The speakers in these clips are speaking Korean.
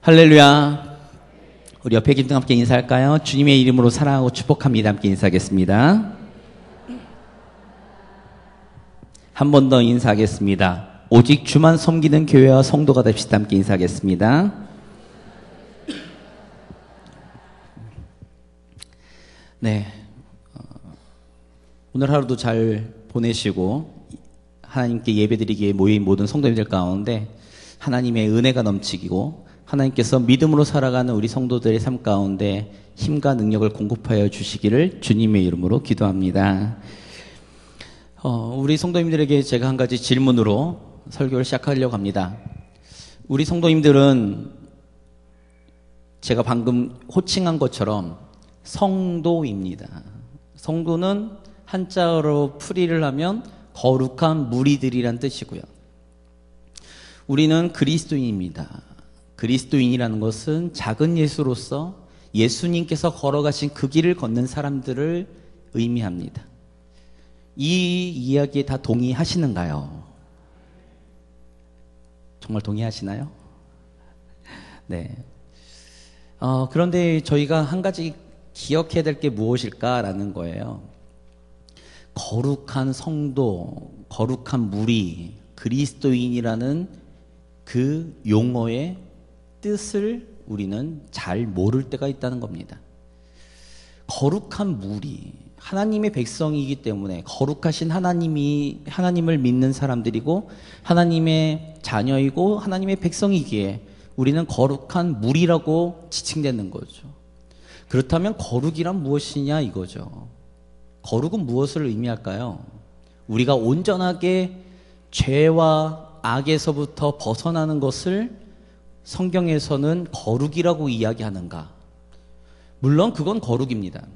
할렐루야. 우리 옆에 계신 분 함께 인사할까요? 주님의 이름으로 사랑하고 축복합니다. 함께 인사하겠습니다. 한 번 더 인사하겠습니다. 오직 주만 섬기는 교회와 성도가 됩시다. 함께 인사하겠습니다. 네, 오늘 하루도 잘 보내시고 하나님께 예배드리기에 모인 모든 성도님들 가운데 하나님의 은혜가 넘치고 하나님께서 믿음으로 살아가는 우리 성도들의 삶 가운데 힘과 능력을 공급하여 주시기를 주님의 이름으로 기도합니다. 우리 성도님들에게 제가 한 가지 질문으로 설교를 시작하려고 합니다. 우리 성도님들은 제가 방금 호칭한 것처럼 성도입니다. 성도는 한자어로 풀이를 하면 거룩한 무리들이란 뜻이고요. 우리는 그리스도인입니다. 그리스도인이라는 것은 작은 예수로서 예수님께서 걸어가신 그 길을 걷는 사람들을 의미합니다. 이 이야기에 다 동의하시는가요? 정말 동의하시나요? 네. 그런데 저희가 한 가지 기억해야 될 게 무엇일까라는 거예요. 거룩한 성도, 거룩한 무리, 그리스도인이라는 그 용어의 뜻을 우리는 잘 모를 때가 있다는 겁니다. 거룩한 무리, 하나님의 백성이기 때문에 거룩하신 하나님을 믿는 사람들이고 하나님의 자녀이고 하나님의 백성이기에 우리는 거룩한 무리라고 지칭되는 거죠. 그렇다면 거룩이란 무엇이냐 이거죠. 거룩은 무엇을 의미할까요? 우리가 온전하게 죄와 악에서부터 벗어나는 것을 성경에서는 거룩이라고 이야기하는가? 물론 그건 거룩입니다.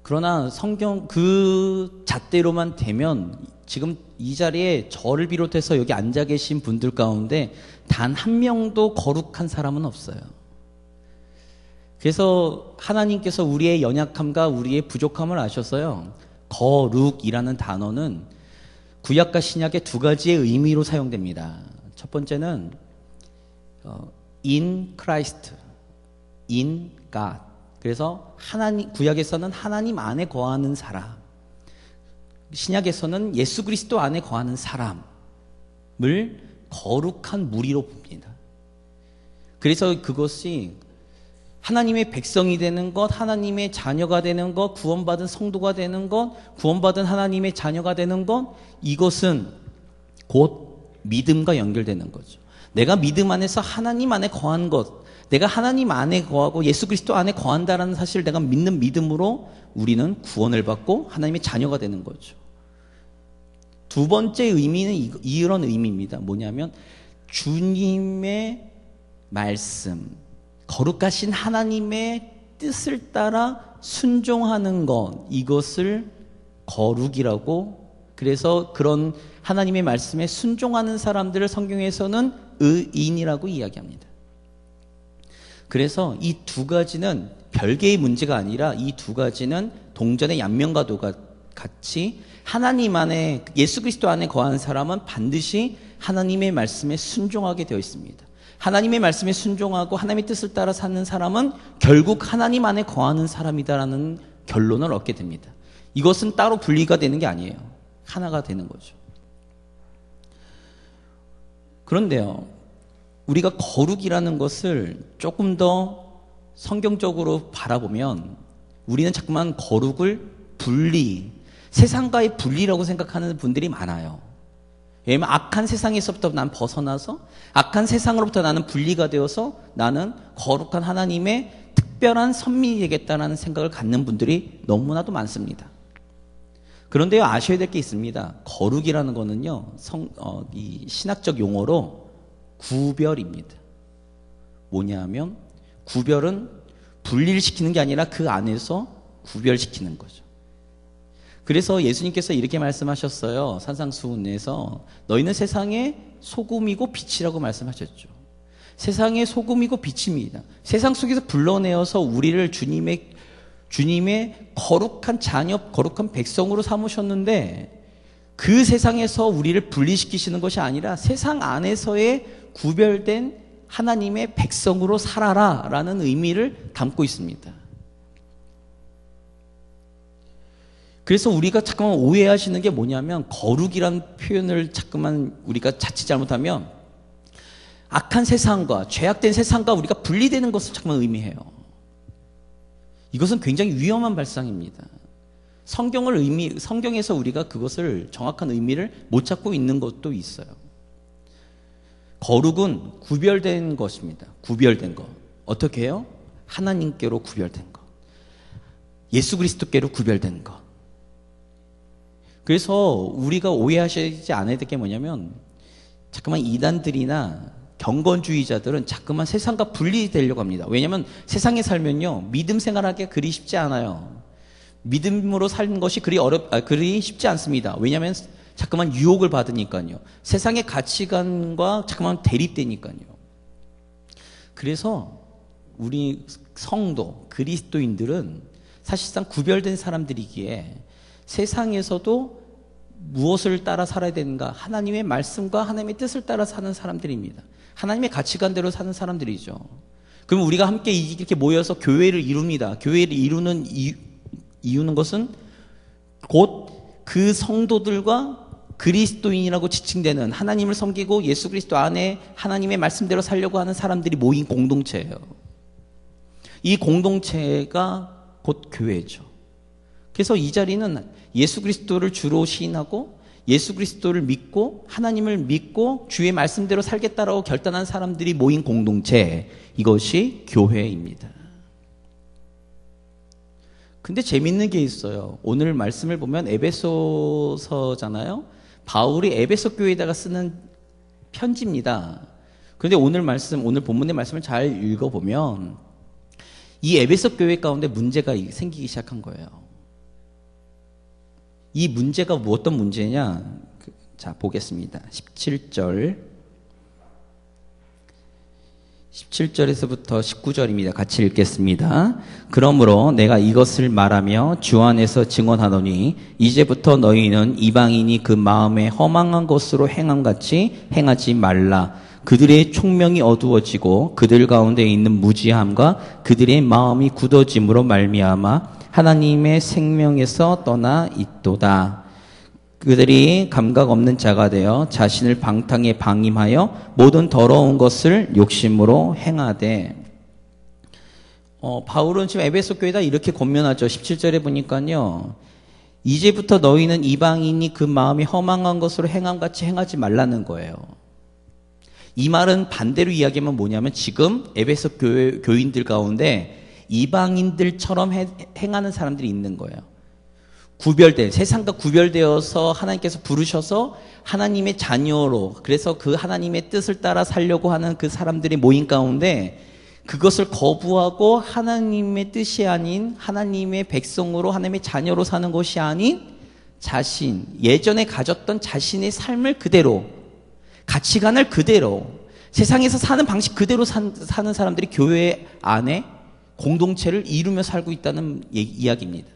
그러나 성경 그 잣대로만 되면 지금 이 자리에 저를 비롯해서 여기 앉아 계신 분들 가운데 단 한 명도 거룩한 사람은 없어요. 그래서 하나님께서 우리의 연약함과 우리의 부족함을 아셔서요. 거룩이라는 단어는 구약과 신약의 두 가지의 의미로 사용됩니다. 첫 번째는 in Christ, in God. 그래서 구약에서는 하나님 안에 거하는 사람, 신약에서는 예수 그리스도 안에 거하는 사람을 거룩한 무리로 봅니다. 그래서 그것이 하나님의 백성이 되는 것, 하나님의 자녀가 되는 것, 구원받은 성도가 되는 것, 구원받은 하나님의 자녀가 되는 것, 이것은 곧 믿음과 연결되는 거죠. 내가 믿음 안에서 하나님 안에 거한 것, 내가 하나님 안에 거하고 예수 그리스도 안에 거한다라는 사실을 내가 믿는 믿음으로 우리는 구원을 받고 하나님의 자녀가 되는 거죠. 두 번째 의미는 이런 의미입니다. 뭐냐면 주님의 말씀, 거룩하신 하나님의 뜻을 따라 순종하는 것, 이것을 거룩이라고, 그래서 그런 하나님의 말씀에 순종하는 사람들을 성경에서는 의인이라고 이야기합니다. 그래서 이 두 가지는 별개의 문제가 아니라 이 두 가지는 동전의 양면과도 같이 하나님 안에, 예수 그리스도 안에 거하는 사람은 반드시 하나님의 말씀에 순종하게 되어 있습니다. 하나님의 말씀에 순종하고 하나님의 뜻을 따라 사는 사람은 결국 하나님 안에 거하는 사람이다라는 결론을 얻게 됩니다. 이것은 따로 분리가 되는 게 아니에요. 하나가 되는 거죠. 그런데요, 우리가 거룩이라는 것을 조금 더 성경적으로 바라보면 우리는 자꾸만 거룩을 세상과의 분리라고 생각하는 분들이 많아요. 왜냐하면 악한 세상에서부터 난 벗어나서 악한 세상으로부터 나는 분리가 되어서 나는 거룩한 하나님의 특별한 선민이 되겠다는 생각을 갖는 분들이 너무나도 많습니다. 그런데요, 아셔야 될 게 있습니다. 거룩이라는 거는요, 이 신학적 용어로 구별입니다. 뭐냐 하면 구별은 분리를 시키는 게 아니라 그 안에서 구별시키는 거죠. 그래서 예수님께서 이렇게 말씀하셨어요. 산상수훈에서 너희는 세상의 소금이고 빛이라고 말씀하셨죠. 세상의 소금이고 빛입니다. 세상 속에서 불러내어서 우리를 주님의 거룩한 자녀, 거룩한 백성으로 삼으셨는데 그 세상에서 우리를 분리시키시는 것이 아니라 세상 안에서의 구별된 하나님의 백성으로 살아라 라는 의미를 담고 있습니다. 그래서 우리가 잠깐만 오해하시는 게 뭐냐면, 거룩이란 표현을 잠깐만 우리가 자칫 잘못하면 악한 세상과 죄악된 세상과 우리가 분리되는 것을 잠깐만 의미해요. 이것은 굉장히 위험한 발상입니다. 성경에서 우리가 그것을 정확한 의미를 못 찾고 있는 것도 있어요. 거룩은 구별된 것입니다. 구별된 것. 어떻게 해요? 하나님께로 구별된 것. 예수 그리스도께로 구별된 것. 그래서 우리가 오해하시지 않아야 될 게 뭐냐면, 잠깐만 이단들이나 경건주의자들은 자꾸만 세상과 분리되려고 합니다. 왜냐하면 세상에 살면요, 믿음 생활하기가 그리 쉽지 않아요. 믿음으로 사는 것이 그리 쉽지 않습니다. 왜냐하면 자꾸만 유혹을 받으니까요. 세상의 가치관과 자꾸만 대립되니까요. 그래서 우리 성도, 그리스도인들은 사실상 구별된 사람들이기에 세상에서도 무엇을 따라 살아야 되는가? 하나님의 말씀과 하나님의 뜻을 따라 사는 사람들입니다. 하나님의 가치관대로 사는 사람들이죠. 그럼 우리가 함께 이렇게 모여서 교회를 이룹니다. 교회를 이루는 이유는 것은 곧 그 성도들과 그리스도인이라고 지칭되는, 하나님을 섬기고 예수 그리스도 안에 하나님의 말씀대로 살려고 하는 사람들이 모인 공동체예요. 이 공동체가 곧 교회죠. 그래서 이 자리는 예수 그리스도를 주로 시인하고 예수 그리스도를 믿고 하나님을 믿고 주의 말씀대로 살겠다라고 결단한 사람들이 모인 공동체, 이것이 교회입니다. 근데 재밌는 게 있어요. 오늘 말씀을 보면 에베소서잖아요. 바울이 에베소 교회에다가 쓰는 편지입니다. 그런데 오늘 본문의 말씀을 잘 읽어보면 이 에베소 교회 가운데 문제가 생기기 시작한 거예요. 이 문제가 어떤 문제냐? 자, 보겠습니다. 17절에서부터 19절입니다. 같이 읽겠습니다. 그러므로 내가 이것을 말하며 주 안에서 증언하노니 이제부터 너희는 이방인이 그 마음에 허망한 것으로 행함같이 행하지 말라. 그들의 총명이 어두워지고 그들 가운데 있는 무지함과 그들의 마음이 굳어짐으로 말미암아 하나님의 생명에서 떠나 있도다. 그들이 감각 없는 자가 되어 자신을 방탕에 방임하여 모든 더러운 것을 욕심으로 행하되. 바울은 지금 에베소 교회에다 이렇게 권면하죠. 17절에 보니까요, 이제부터 너희는 이방인이 그 마음이 허망한 것으로 행함같이 행하지 말라는 거예요. 이 말은 반대로 이야기하면 뭐냐면, 지금 에베소 교인들 가운데 이방인들처럼 행하는 사람들이 있는 거예요. 세상과 구별되어서 하나님께서 부르셔서 하나님의 자녀로, 그래서 그 하나님의 뜻을 따라 살려고 하는 그 사람들이 모인 가운데 그것을 거부하고 하나님의 뜻이 아닌 하나님의 백성으로, 하나님의 자녀로 사는 것이 아닌 예전에 가졌던 자신의 삶을 그대로, 가치관을 그대로, 세상에서 사는 방식 그대로 사는 사람들이 교회 안에 공동체를 이루며 살고 있다는 이야기입니다.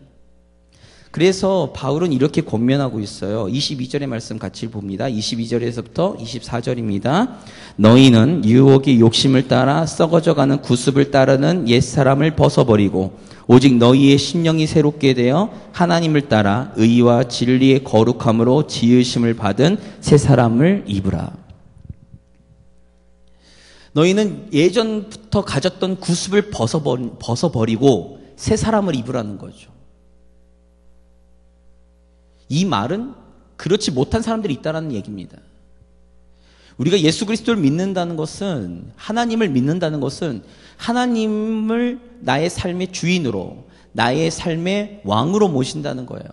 그래서 바울은 이렇게 권면하고 있어요. 22절의 말씀 같이 봅니다. 22절에서부터 24절입니다. 너희는 유혹의 욕심을 따라 썩어져가는 구습을 따르는 옛사람을 벗어버리고 오직 너희의 심령이 새롭게 되어 하나님을 따라 의와 진리의 거룩함으로 지으심을 받은 새 사람을 입으라. 너희는 예전부터 가졌던 구습을 벗어버리고 새 사람을 입으라는 거죠. 이 말은 그렇지 못한 사람들이 있다는 얘기입니다. 우리가 예수 그리스도를 믿는다는 것은, 하나님을 믿는다는 것은 하나님을 나의 삶의 주인으로, 나의 삶의 왕으로 모신다는 거예요.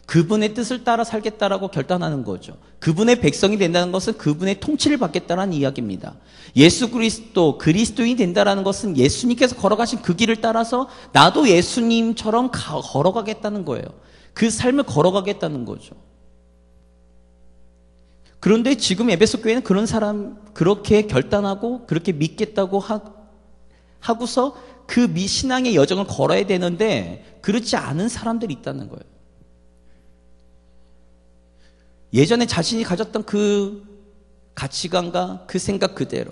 그분의 뜻을 따라 살겠다라고 결단하는 거죠. 그분의 백성이 된다는 것은 그분의 통치를 받겠다는 이야기입니다. 예수 그리스도인이 된다는 것은 예수님께서 걸어가신 그 길을 따라서 나도 예수님처럼 걸어가겠다는 거예요. 그 삶을 걸어가겠다는 거죠. 그런데 지금 에베소 교회는 그렇게 결단하고 그렇게 믿겠다고 하고서 그 신앙의 여정을 걸어야 되는데 그렇지 않은 사람들이 있다는 거예요. 예전에 자신이 가졌던 그 가치관과 그 생각 그대로,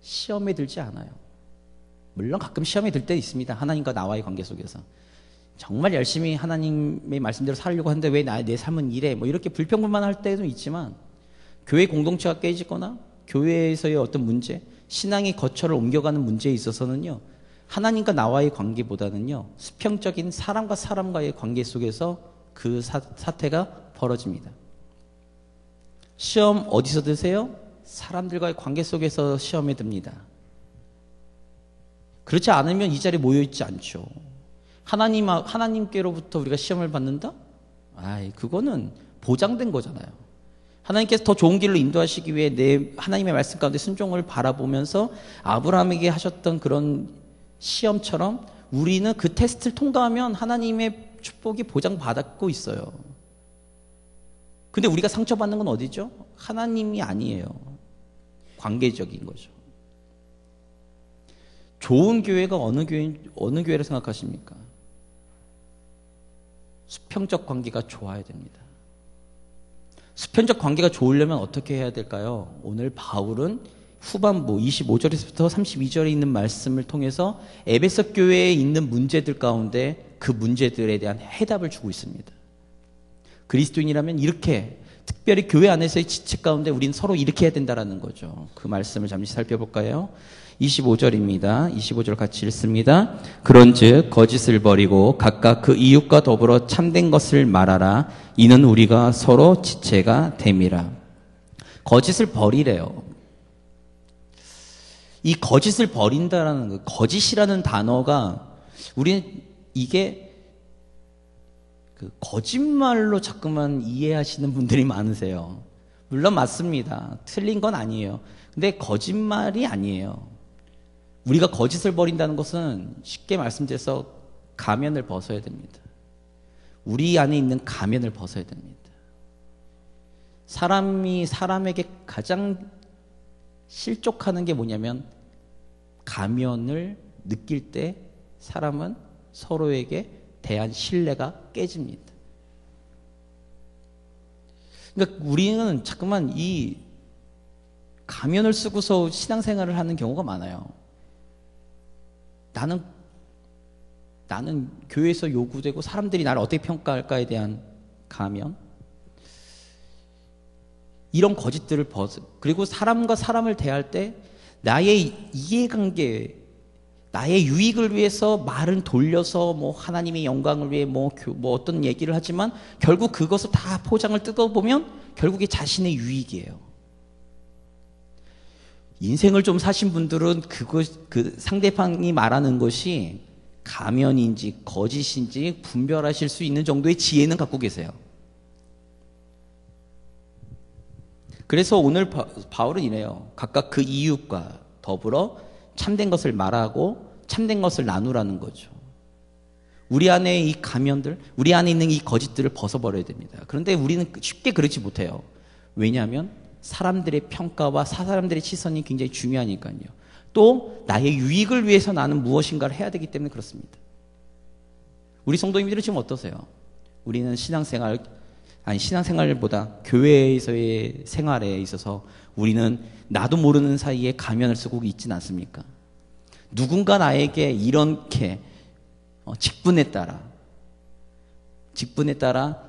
시험에 들지 않아요. 물론 가끔 시험에 들 때 있습니다. 하나님과 나와의 관계 속에서. 정말 열심히 하나님의 말씀대로 살려고 하는데 왜 내 삶은 이래? 뭐 이렇게 불평불만할 때도 있지만 교회 공동체가 깨지거나 교회에서의 어떤 문제, 신앙의 거처를 옮겨가는 문제에 있어서는요. 하나님과 나와의 관계보다는요. 수평적인 사람과 사람과의 관계 속에서 그 사태가 벌어집니다. 시험 어디서 드세요? 사람들과의 관계 속에서 시험에 듭니다. 그렇지 않으면 이 자리에 모여있지 않죠. 하나님께로부터 우리가 시험을 받는다? 그거는 보장된 거잖아요. 하나님께서 더 좋은 길로 인도하시기 위해 내 하나님의 말씀 가운데 순종을 바라보면서 아브라함에게 하셨던 그런 시험처럼 우리는 그 테스트를 통과하면 하나님의 축복이 보장받고 있어요. 근데 우리가 상처받는 건 어디죠? 하나님이 아니에요. 관계적인 거죠. 좋은 교회가 어느 교회를 생각하십니까? 수평적 관계가 좋아야 됩니다. 수평적 관계가 좋으려면 어떻게 해야 될까요? 오늘 바울은 후반부 25절에서부터 32절에 있는 말씀을 통해서 에베소 교회에 있는 문제들 가운데 그 문제들에 대한 해답을 주고 있습니다. 그리스도인이라면 이렇게 특별히 교회 안에서의 지체 가운데 우리는 서로 이렇게 해야 된다는 거죠. 그 말씀을 잠시 살펴볼까요? 25절입니다. 25절 같이 읽습니다. 그런즉 거짓을 버리고 각각 그 이웃과 더불어 참된 것을 말하라. 이는 우리가 서로 지체가 됨이라. 거짓을 버리래요. 이 거짓을 버린다라는 거, 거짓이라는 단어가 우리는 이게 그 거짓말로 자꾸만 이해하시는 분들이 많으세요. 물론 맞습니다. 틀린 건 아니에요. 근데 거짓말이 아니에요. 우리가 거짓을 버린다는 것은 쉽게 말씀드려서 가면을 벗어야 됩니다. 우리 안에 있는 가면을 벗어야 됩니다. 사람이 사람에게 가장 실족하는 게 뭐냐면 가면을 느낄 때 사람은 서로에게 대한 신뢰가 깨집니다. 그러니까 우리는 자꾸만 이 가면을 쓰고서 신앙생활을 하는 경우가 많아요. 나는 교회에서 요구되고 사람들이 나를 어떻게 평가할까에 대한 가면, 이런 거짓들을 그리고 사람과 사람을 대할 때 나의 이해관계, 나의 유익을 위해서 말을 돌려서 뭐 하나님의 영광을 위해 뭐 어떤 얘기를 하지만 결국 그것을 다 포장을 뜯어보면 결국에 자신의 유익이에요. 인생을 좀 사신 분들은 그 상대방이 말하는 것이 가면인지 거짓인지 분별하실 수 있는 정도의 지혜는 갖고 계세요. 그래서 오늘 바울은 이래요. 각각 그 이웃과 더불어 참된 것을 말하고 참된 것을 나누라는 거죠. 우리 안에 이 가면들, 우리 안에 있는 이 거짓들을 벗어버려야 됩니다. 그런데 우리는 쉽게 그렇지 못해요. 왜냐하면 사람들의 평가와 사람들의 시선이 굉장히 중요하니까요. 또 나의 유익을 위해서 나는 무엇인가를 해야 되기 때문에 그렇습니다. 우리 성도님들은 지금 어떠세요? 우리는 신앙생활보다 교회에서의 생활에 있어서 우리는 나도 모르는 사이에 가면을 쓰고 있지는 않습니까? 누군가 나에게 이렇게 직분에 따라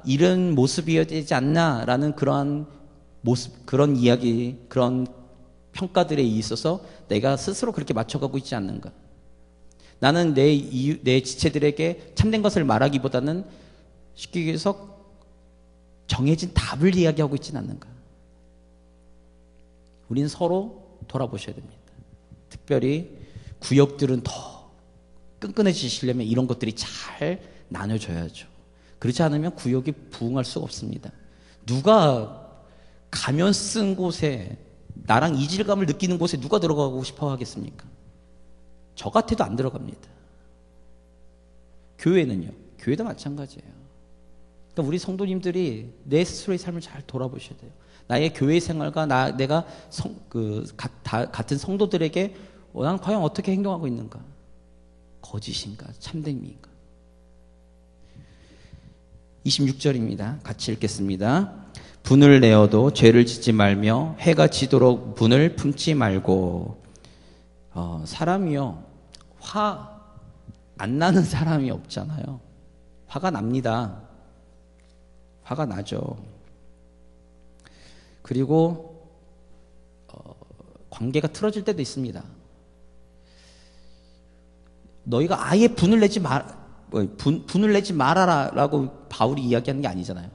이런 모습이어야 되지 않나라는 그런 모습, 그런 이야기, 그런 평가들에 있어서 내가 스스로 그렇게 맞춰가고 있지 않는가? 나는 내 지체들에게 참된 것을 말하기보다는 쉽게 얘기해서 정해진 답을 이야기하고 있지는 않는가? 우리는 서로 돌아보셔야 됩니다. 특별히 구역들은 더 끈끈해지시려면 이런 것들이 잘 나눠져야죠. 그렇지 않으면 구역이 부흥할 수가 없습니다. 누가 가면 쓴 곳에, 나랑 이질감을 느끼는 곳에 누가 들어가고 싶어 하겠습니까? 저 같아도 안 들어갑니다. 교회는요? 교회도 마찬가지예요. 그러니까 우리 성도님들이 내 스스로의 삶을 잘 돌아보셔야 돼요. 나의 교회 생활과 내가 같은 성도들에게 난 과연 어떻게 행동하고 있는가? 거짓인가? 참됨인가? 26절입니다. 같이 읽겠습니다. 분을 내어도 죄를 짓지 말며 해가 지도록 분을 품지 말고. 사람이요, 화 안 나는 사람이 없잖아요. 화가 납니다. 화가 나죠. 그리고 관계가 틀어질 때도 있습니다. 너희가 아예 분을 내지 말아라라고 바울이 이야기하는 게 아니잖아요.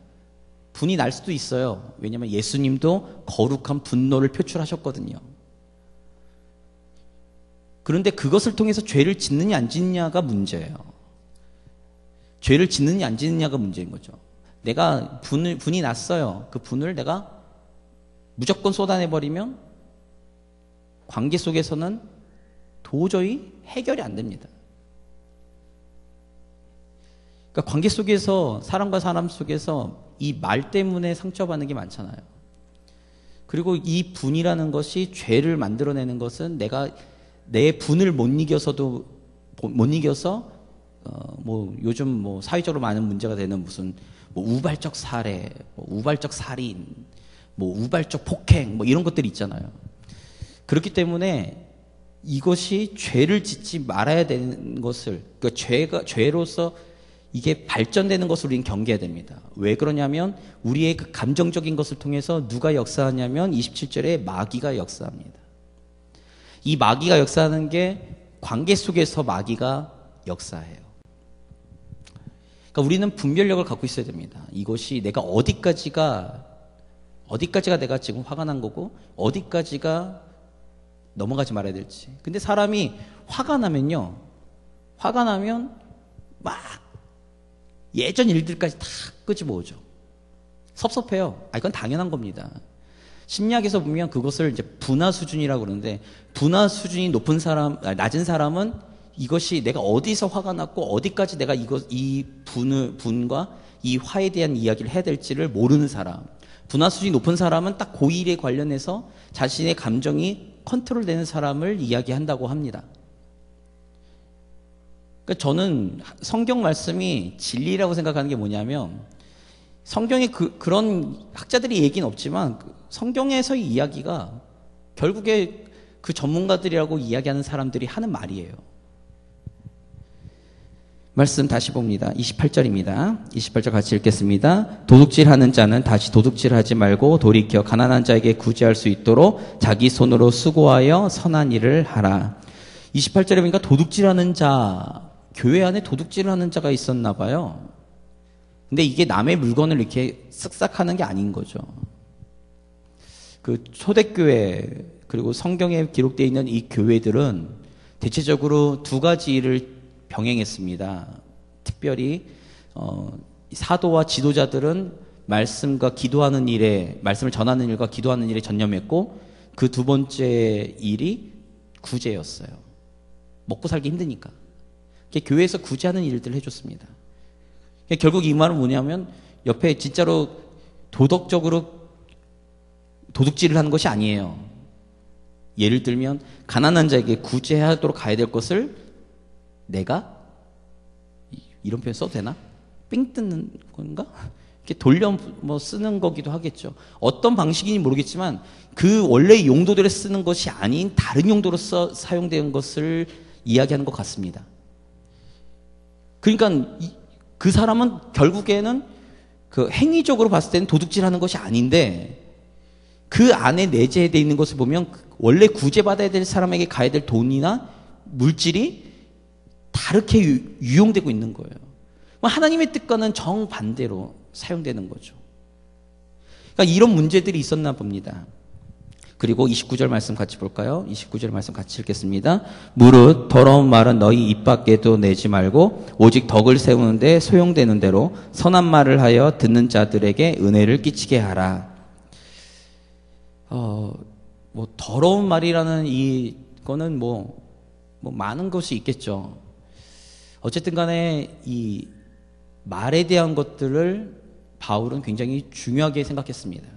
분이 날 수도 있어요. 왜냐하면 예수님도 거룩한 분노를 표출하셨거든요. 그런데 그것을 통해서 죄를 짓느냐 안 짓느냐가 문제예요. 죄를 짓느냐 안 짓느냐가 문제인 거죠. 내가 분이 났어요. 그 분을 내가 무조건 쏟아내버리면 관계 속에서는 도저히 해결이 안 됩니다. 그러니까 관계 속에서, 사람과 사람 속에서 이 말 때문에 상처받는 게 많잖아요. 그리고 이 분이라는 것이, 죄를 만들어내는 것은 내가 내 분을 못 이겨서 요즘 사회적으로 많은 문제가 되는 무슨 우발적 살해, 우발적 살인, 우발적 폭행 이런 것들이 있잖아요. 그렇기 때문에 이것이 죄를 짓지 말아야 되는 것을, 그러니까 죄로서 이게 발전되는 것을 우리는 경계해야 됩니다. 왜 그러냐면 우리의 그 감정적인 것을 통해서 누가 역사하냐면 27절에 마귀가 역사합니다. 이 마귀가 역사하는 게 관계 속에서 마귀가 역사해요. 그러니까 우리는 분별력을 갖고 있어야 됩니다. 이것이 내가 어디까지가 내가 지금 화가 난 거고 어디까지가 넘어가지 말아야 될지. 근데 사람이 화가 나면 막 예전 일들까지 다 끄집어오죠. 섭섭해요. 이건 당연한 겁니다. 심리학에서 보면 그것을 이제 분화 수준이라고 그러는데, 분화 수준이 낮은 사람은 이것이 내가 어디서 화가 났고 어디까지 내가 이 분과 이 화에 대한 이야기를 해야 될지를 모르는 사람. 분화 수준이 높은 사람은 딱 그 일에 관련해서 자신의 감정이 컨트롤되는 사람을 이야기한다고 합니다. 그러니까 저는 성경 말씀이 진리라고 생각하는 게 뭐냐면, 성경에 그런 학자들이 얘기는 없지만 성경에서의 이야기가 결국에 그 전문가들이라고 이야기하는 사람들이 하는 말이에요. 말씀 다시 봅니다. 28절입니다. 28절 같이 읽겠습니다. 도둑질하는 자는 다시 도둑질하지 말고 돌이켜 가난한 자에게 구제할 수 있도록 자기 손으로 수고하여 선한 일을 하라. 28절에 보니까 도둑질하는 자, 교회 안에 도둑질하는 자가 있었나 봐요. 근데 이게 남의 물건을 이렇게 쓱싹하는 게 아닌 거죠. 그 초대교회, 그리고 성경에 기록되어 있는 이 교회들은 대체적으로 두 가지 일을 병행했습니다. 특별히 사도와 지도자들은 말씀과 기도하는 일에, 말씀을 전하는 일과 기도하는 일에 전념했고, 그 두 번째 일이 구제였어요. 먹고 살기 힘드니까 교회에서 구제하는 일들을 해줬습니다. 결국 이 말은 뭐냐면, 옆에 진짜로 도덕적으로 도둑질을 하는 것이 아니에요. 예를 들면 가난한 자에게 구제하도록 가야 될 것을 내가, 이런 표현 써도 되나? 삥 뜯는 건가? 이렇게 돌려 쓰는 거기도 하겠죠. 어떤 방식인지 모르겠지만 그 원래 용도대로 쓰는 것이 아닌 다른 용도로 사용되는 것을 이야기하는 것 같습니다. 그러니까 그 사람은 결국에는 그 행위적으로 봤을 때는 도둑질하는 것이 아닌데, 그 안에 내재되어 있는 것을 보면 원래 구제받아야 될 사람에게 가야 될 돈이나 물질이 다르게 유용되고 있는 거예요. 하나님의 뜻과는 정반대로 사용되는 거죠. 그러니까 이런 문제들이 있었나 봅니다. 그리고 29절 말씀 같이 볼까요? 29절 말씀 같이 읽겠습니다. 무릇 더러운 말은 너희 입 밖에도 내지 말고 오직 덕을 세우는데 소용되는 대로 선한 말을 하여 듣는 자들에게 은혜를 끼치게 하라. 더러운 말이라는 이거는 많은 것이 있겠죠. 어쨌든 간에 이 말에 대한 것들을 바울은 굉장히 중요하게 생각했습니다.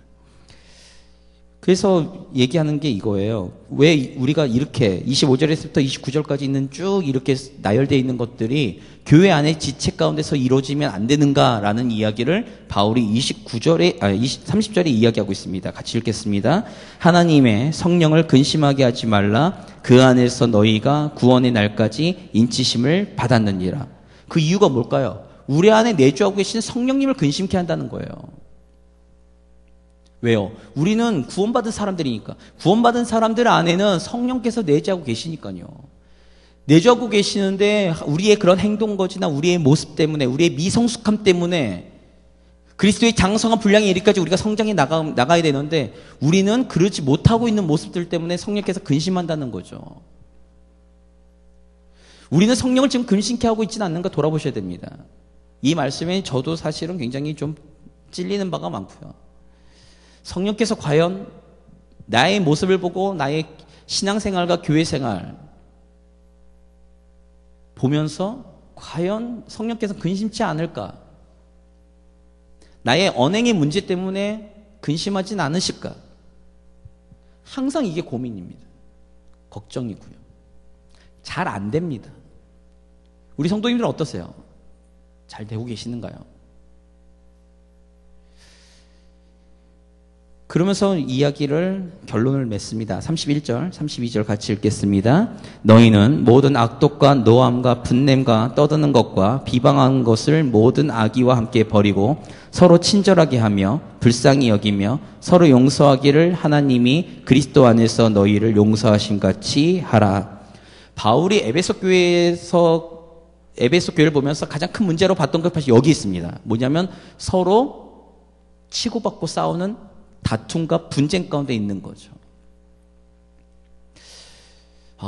그래서 얘기하는 게 이거예요. 왜 우리가 이렇게 25절에서부터 29절까지 있는 쭉 이렇게 나열되어 있는 것들이 교회 안의 지체 가운데서 이루어지면 안 되는가라는 이야기를 바울이 30절에 이야기하고 있습니다. 같이 읽겠습니다. 하나님의 성령을 근심하게 하지 말라. 그 안에서 너희가 구원의 날까지 인치심을 받았느니라. 그 이유가 뭘까요? 우리 안에 내주하고 계신 성령님을 근심케 한다는 거예요. 왜요? 우리는 구원받은 사람들이니까. 구원받은 사람들 안에는 성령께서 내주하고 계시니까요. 내주하고 계시는데 우리의 그런 행동 거지나 우리의 모습 때문에, 우리의 미성숙함 때문에 그리스도의 장성한 분량이 이르기까지 우리가 성장해 나가야 되는데 우리는 그러지 못하고 있는 모습들 때문에 성령께서 근심한다는 거죠. 우리는 성령을 지금 근심케 하고 있지는 않는가 돌아보셔야 됩니다. 이 말씀에 저도 사실은 굉장히 좀 찔리는 바가 많고요. 성령께서 과연 나의 모습을 보고 나의 신앙생활과 교회생활 보면서 과연 성령께서 근심치 않을까? 나의 언행의 문제 때문에 근심하진 않으실까? 항상 이게 고민입니다. 걱정이고요. 잘 안 됩니다. 우리 성도님들은 어떠세요? 잘 되고 계시는가요? 그러면서 이야기를 결론을 맺습니다. 31절, 32절 같이 읽겠습니다. 너희는 모든 악독과 노함과 분냄과 떠드는 것과 비방하는 것을 모든 악의와 함께 버리고 서로 친절하게 하며 불쌍히 여기며 서로 용서하기를 하나님이 그리스도 안에서 너희를 용서하신 같이 하라. 바울이 에베소 교회를 보면서 가장 큰 문제로 봤던 것이 여기 있습니다. 뭐냐면 서로 치고받고 싸우는 다툼과 분쟁 가운데 있는 거죠.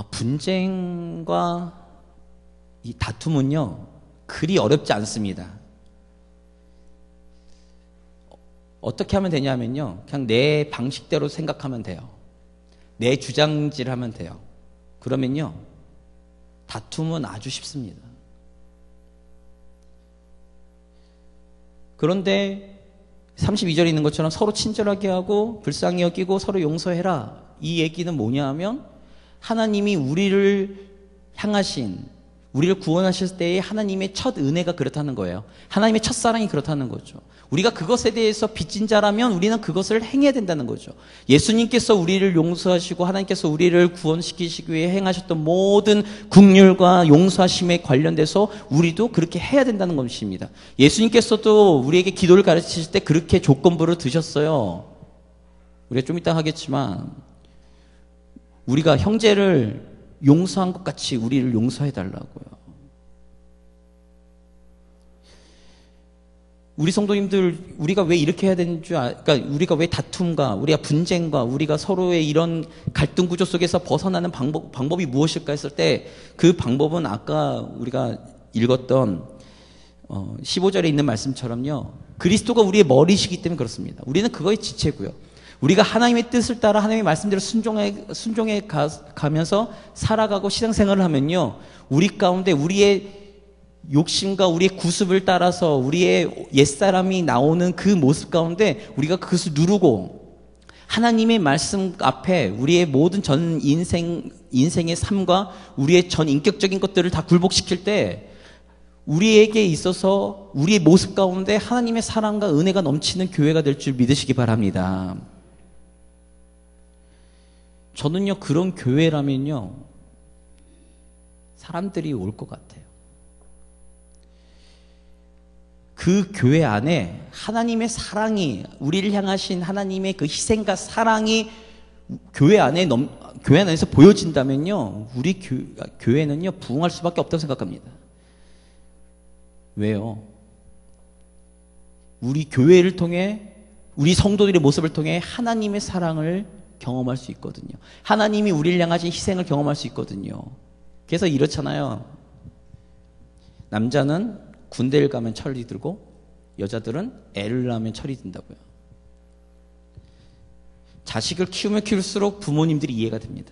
분쟁과 이 다툼은요, 그리 어렵지 않습니다. 어떻게 하면 되냐면요, 그냥 내 방식대로 생각하면 돼요. 내 주장질을 하면 돼요. 그러면요, 다툼은 아주 쉽습니다. 그런데 32절에 있는 것처럼 서로 친절하게 하고 불쌍히 여기고 서로 용서해라. 이 얘기는 뭐냐 하면 하나님이 우리를 향하신, 우리를 구원하실 때의 하나님의 첫 은혜가 그렇다는 거예요. 하나님의 첫사랑이 그렇다는 거죠. 우리가 그것에 대해서 빚진 자라면 우리는 그것을 행해야 된다는 거죠. 예수님께서 우리를 용서하시고 하나님께서 우리를 구원시키시기 위해 행하셨던 모든 긍휼과 용서하심에 관련돼서 우리도 그렇게 해야 된다는 것입니다. 예수님께서도 우리에게 기도를 가르치실 때 그렇게 조건부를 드셨어요. 우리가 좀 이따 하겠지만 우리가 형제를 용서한 것 같이 우리를 용서해 달라고요. 우리 성도님들, 우리가 왜 이렇게 해야 되는 줄 그러니까 우리가 왜 다툼과 우리가 분쟁과 우리가 서로의 이런 갈등 구조 속에서 벗어나는 방법이 무엇일까 했을 때 그 방법은 아까 우리가 읽었던 15절에 있는 말씀처럼요, 그리스도가 우리의 머리시기 때문에 그렇습니다. 우리는 그거의 지체고요. 우리가 하나님의 뜻을 따라 하나님의 말씀대로 순종해 가면서 살아가고 신앙생활을 하면요, 우리 가운데 우리의 욕심과 우리의 구습을 따라서 우리의 옛사람이 나오는 그 모습 가운데 우리가 그것을 누르고 하나님의 말씀 앞에 우리의 모든 전 인생의 삶과 우리의 전 인격적인 것들을 다 굴복시킬 때 우리에게 있어서 우리의 모습 가운데 하나님의 사랑과 은혜가 넘치는 교회가 될 줄 믿으시기 바랍니다. 저는요, 그런 교회라면요, 사람들이 올 것 같아요. 그 교회 안에 하나님의 사랑이, 우리를 향하신 하나님의 그 희생과 사랑이 교회 안에서 보여진다면요, 우리 교회는요, 부흥할 수밖에 없다고 생각합니다. 왜요? 우리 교회를 통해, 우리 성도들의 모습을 통해 하나님의 사랑을 경험할 수 있거든요. 하나님이 우리를 향하신 희생을 경험할 수 있거든요. 그래서 이렇잖아요. 남자는 군대를 가면 철이 들고 여자들은 애를 낳으면 철이 든다고요. 자식을 키우면 키울수록 부모님들이 이해가 됩니다.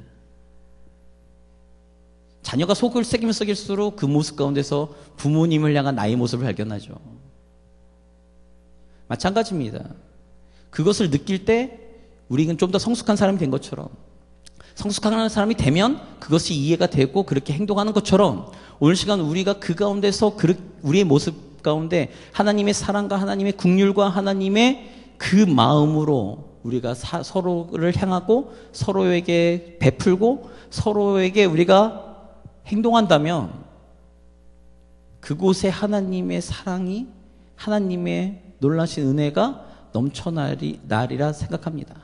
자녀가 속을 새기면 새길수록 그 모습 가운데서 부모님을 향한 나의 모습을 발견하죠. 마찬가지입니다. 그것을 느낄 때 우리는 좀 더 성숙한 사람이 된 것처럼, 성숙한 사람이 되면 그것이 이해가 되고 그렇게 행동하는 것처럼 오늘 시간 우리가 그 가운데서 우리의 모습 가운데 하나님의 사랑과 하나님의 긍휼과 하나님의 그 마음으로 우리가 서로를 향하고 서로에게 베풀고 서로에게 우리가 행동한다면 그곳에 하나님의 사랑이, 하나님의 놀라신 은혜가 넘쳐나리라 생각합니다.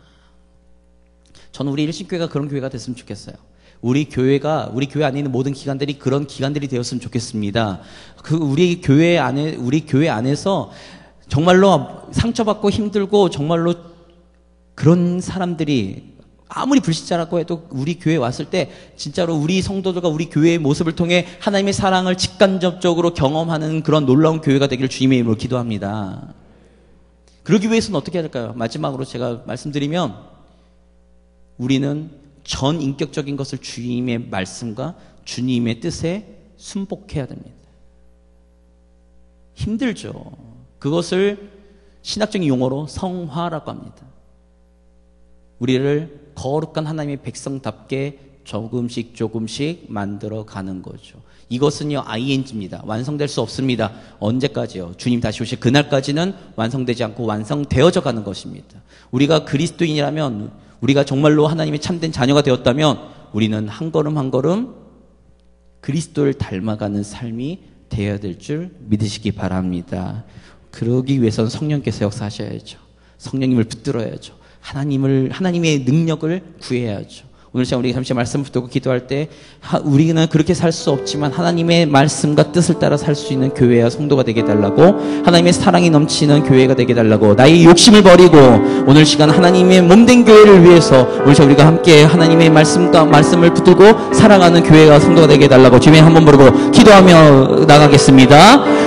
저는 우리 일신교회가 그런 교회가 됐으면 좋겠어요. 우리 교회 안에 있는 모든 기관들이 그런 기관들이 되었으면 좋겠습니다. 우리 교회 안에서 정말로 상처받고 힘들고 정말로 그런 사람들이 아무리 불신자라고 해도 우리 교회에 왔을 때 진짜로 우리 성도들과 우리 교회의 모습을 통해 하나님의 사랑을 직간접적으로 경험하는 그런 놀라운 교회가 되기를 주님의 이름으로 기도합니다. 그러기 위해서는 어떻게 해야 될까요? 마지막으로 제가 말씀드리면 우리는 전 인격적인 것을 주님의 말씀과 주님의 뜻에 순복해야 됩니다. 힘들죠. 그것을 신학적인 용어로 성화라고 합니다. 우리를 거룩한 하나님의 백성답게 조금씩 만들어 가는 거죠. 이것은요, ing입니다. 완성될 수 없습니다. 언제까지요? 주님 다시 오실 그날까지는 완성되지 않고 완성되어져 가는 것입니다. 우리가 그리스도인이라면, 우리가 정말로 하나님의 참된 자녀가 되었다면 우리는 한 걸음 한 걸음 그리스도를 닮아가는 삶이 되어야 될 줄 믿으시기 바랍니다. 그러기 위해서는 성령께서 역사하셔야죠. 성령님을 붙들어야죠. 하나님의 능력을 구해야죠. 오늘 시간 우리가 잠시 말씀 붙들고 기도할 때 우리는 그렇게 살 수 없지만 하나님의 말씀과 뜻을 따라 살 수 있는 교회와 성도가 되게 해달라고, 하나님의 사랑이 넘치는 교회가 되게 해달라고, 나의 욕심을 버리고 오늘 시간 하나님의 몸된 교회를 위해서 오늘 시간 우리가 함께 하나님의 말씀을 붙들고 살아가는 교회와 성도가 되게 해달라고 주님의 한번 부르고 기도하며 나가겠습니다.